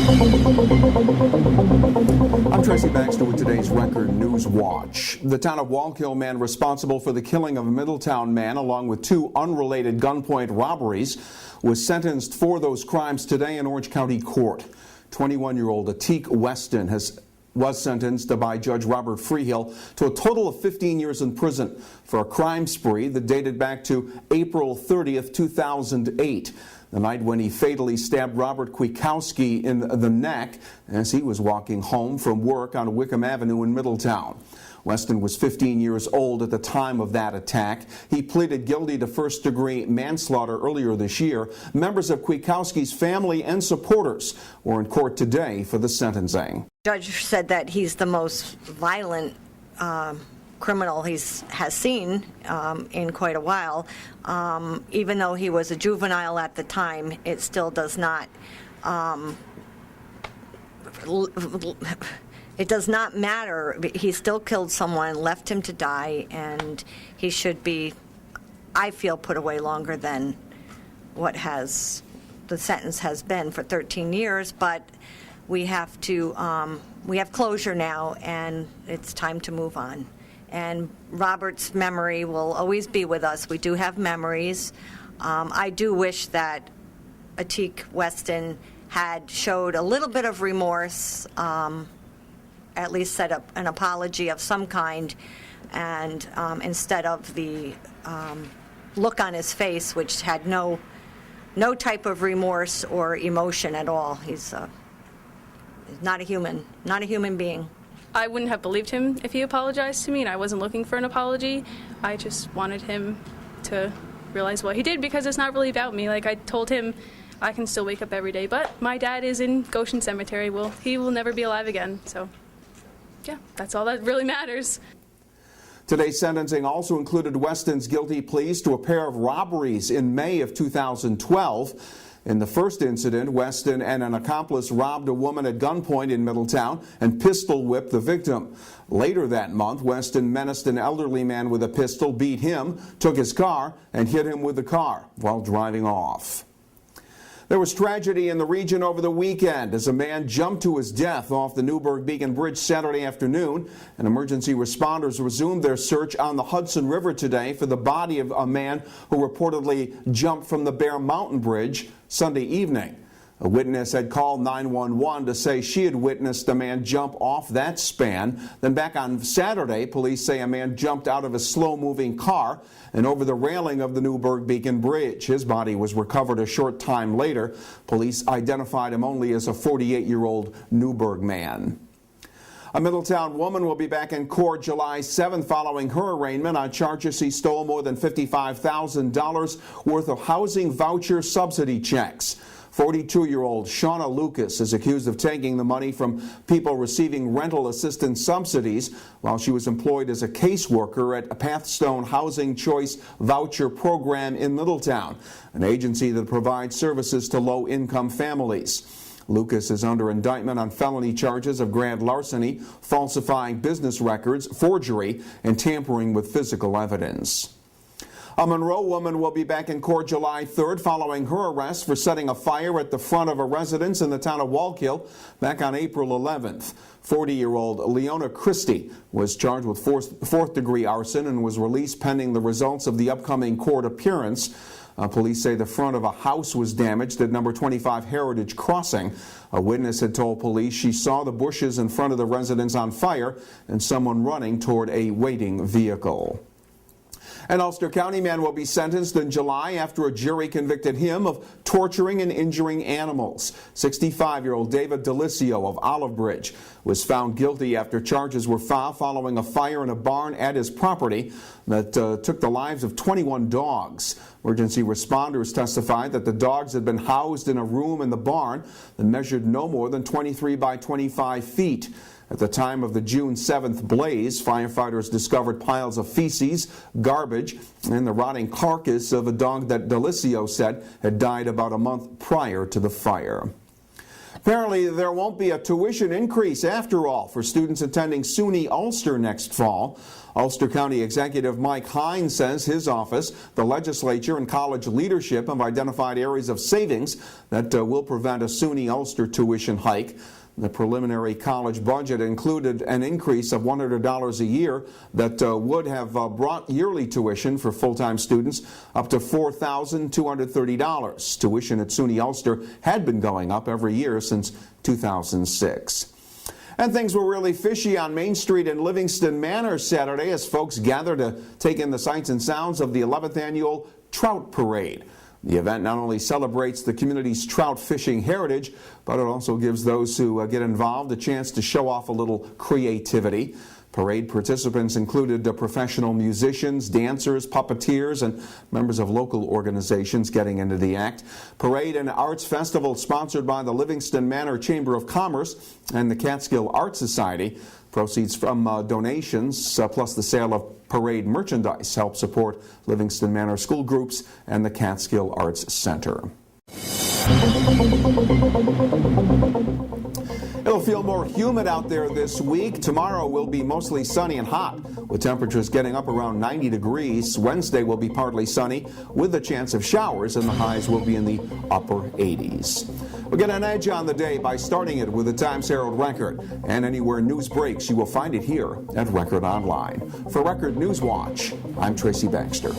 I'm Tracy Baxter with today's Record Newswatch. The Town of Wallkill man responsible for the killing of a Middletown man along with two unrelated gunpoint robberies was sentenced for those crimes today in Orange County Court. 21-year-old Atik Weston was sentenced by Judge Robert Freehill to a total of 15 years in prison for a crime spree that dated back to April 30th, 2008. The night when he fatally stabbed Robert Kwiatkowski in the neck as he was walking home from work on Wickham Avenue in Middletown. Weston was 15 years old at the time of that attack. He pleaded guilty to first-degree manslaughter earlier this year. Members of Kwiatkowski's family and supporters were in court today for the sentencing. The judge said that he's the most violent criminal he has seen in quite a while. Even though he was a juvenile at the time, it still does not it does not matter. He still killed someone, left him to die, and he should be, I feel, put away longer than what the sentence has been for 13 years. But we have to we have closure now, and it's time to move on. And Robert's memory will always be with us. We do have memories. I do wish that Atik Weston had showed a little bit of remorse, at least set up an apology of some kind, and instead of the look on his face, which had no type of remorse or emotion at all. He's not a human being. I wouldn't have believed him if he apologized to me, and I wasn't looking for an apology. I just wanted him to realize what he did, because it's not really about me. Like I told him, I can still wake up every day, but my dad is in Goshen Cemetery. Well, he will never be alive again. So, yeah, that's all that really matters. Today's sentencing also included Weston's guilty pleas to a pair of robberies in May of 2012. In the first incident, Weston and an accomplice robbed a woman at gunpoint in Middletown and pistol whipped the victim. Later that month, Weston menaced an elderly man with a pistol, beat him, took his car, and hit him with the car while driving off. There was tragedy in the region over the weekend as a man jumped to his death off the Newburgh-Beacon Bridge Saturday afternoon, and emergency responders resumed their search on the Hudson River today for the body of a man who reportedly jumped from the Bear Mountain Bridge Sunday evening. A witness had called 911 to say she had witnessed a man jump off that span. Then back on Saturday, police say a man jumped out of a slow-moving car and over the railing of the Newburgh-Beacon Bridge. His body was recovered a short time later. Police identified him only as a 48-year-old Newburgh man. A Middletown woman will be back in court July 7th following her arraignment on charges she stole more than $55,000 worth of housing voucher subsidy checks. 42-year-old Shauna Lucas is accused of taking the money from people receiving rental assistance subsidies while she was employed as a caseworker at a Pathstone Housing Choice Voucher Program in Middletown, an agency that provides services to low-income families. Lucas is under indictment on felony charges of grand larceny, falsifying business records, forgery, and tampering with physical evidence. A Monroe woman will be back in court July 3rd following her arrest for setting a fire at the front of a residence in the town of Wallkill back on April 11th. 40-year-old Leona Christie was charged with fourth-degree arson and was released pending the results of the upcoming court appearance. Police say the front of a house was damaged at number 25 Heritage Crossing. A witness had told police she saw the bushes in front of the residence on fire and someone running toward a waiting vehicle. An Ulster County man will be sentenced in July after a jury convicted him of torturing and injuring animals. 65-year-old David Delisio of Olive Bridge was found guilty after charges were filed following a fire in a barn at his property that took the lives of 21 dogs. Emergency responders testified that the dogs had been housed in a room in the barn that measured no more than 23 by 25 feet. At the time of the June 7th blaze, firefighters discovered piles of feces, garbage, and the rotting carcass of a dog that Delisio said had died about a month prior to the fire. Apparently, there won't be a tuition increase after all for students attending SUNY Ulster next fall. Ulster County Executive Mike Hein says his office, the legislature, and college leadership have identified areas of savings that will prevent a SUNY Ulster tuition hike. The preliminary college budget included an increase of $100 a year that would have brought yearly tuition for full-time students up to $4,230. Tuition at SUNY Ulster had been going up every year since 2006. And things were really fishy on Main Street in Livingston Manor Saturday as folks gathered to take in the sights and sounds of the 11th annual Trout Parade. The event not only celebrates the community's trout fishing heritage, but it also gives those who get involved a chance to show off a little creativity. Parade participants included professional musicians, dancers, puppeteers, and members of local organizations getting into the act. Parade and Arts Festival sponsored by the Livingston Manor Chamber of Commerce and the Catskill Art Society. Proceeds from donations plus the sale of parade merchandise help support Livingston Manor school groups and the Catskill Arts Center. It'll feel more humid out there this week. Tomorrow will be mostly sunny and hot, with temperatures getting up around 90 degrees. Wednesday will be partly sunny, with a chance of showers, and the highs will be in the upper 80s. We'll get an edge on the day by starting it with the Times-Herald Record. And anywhere news breaks, you will find it here at Record Online. For Record Newswatch, I'm Tracy Baxter.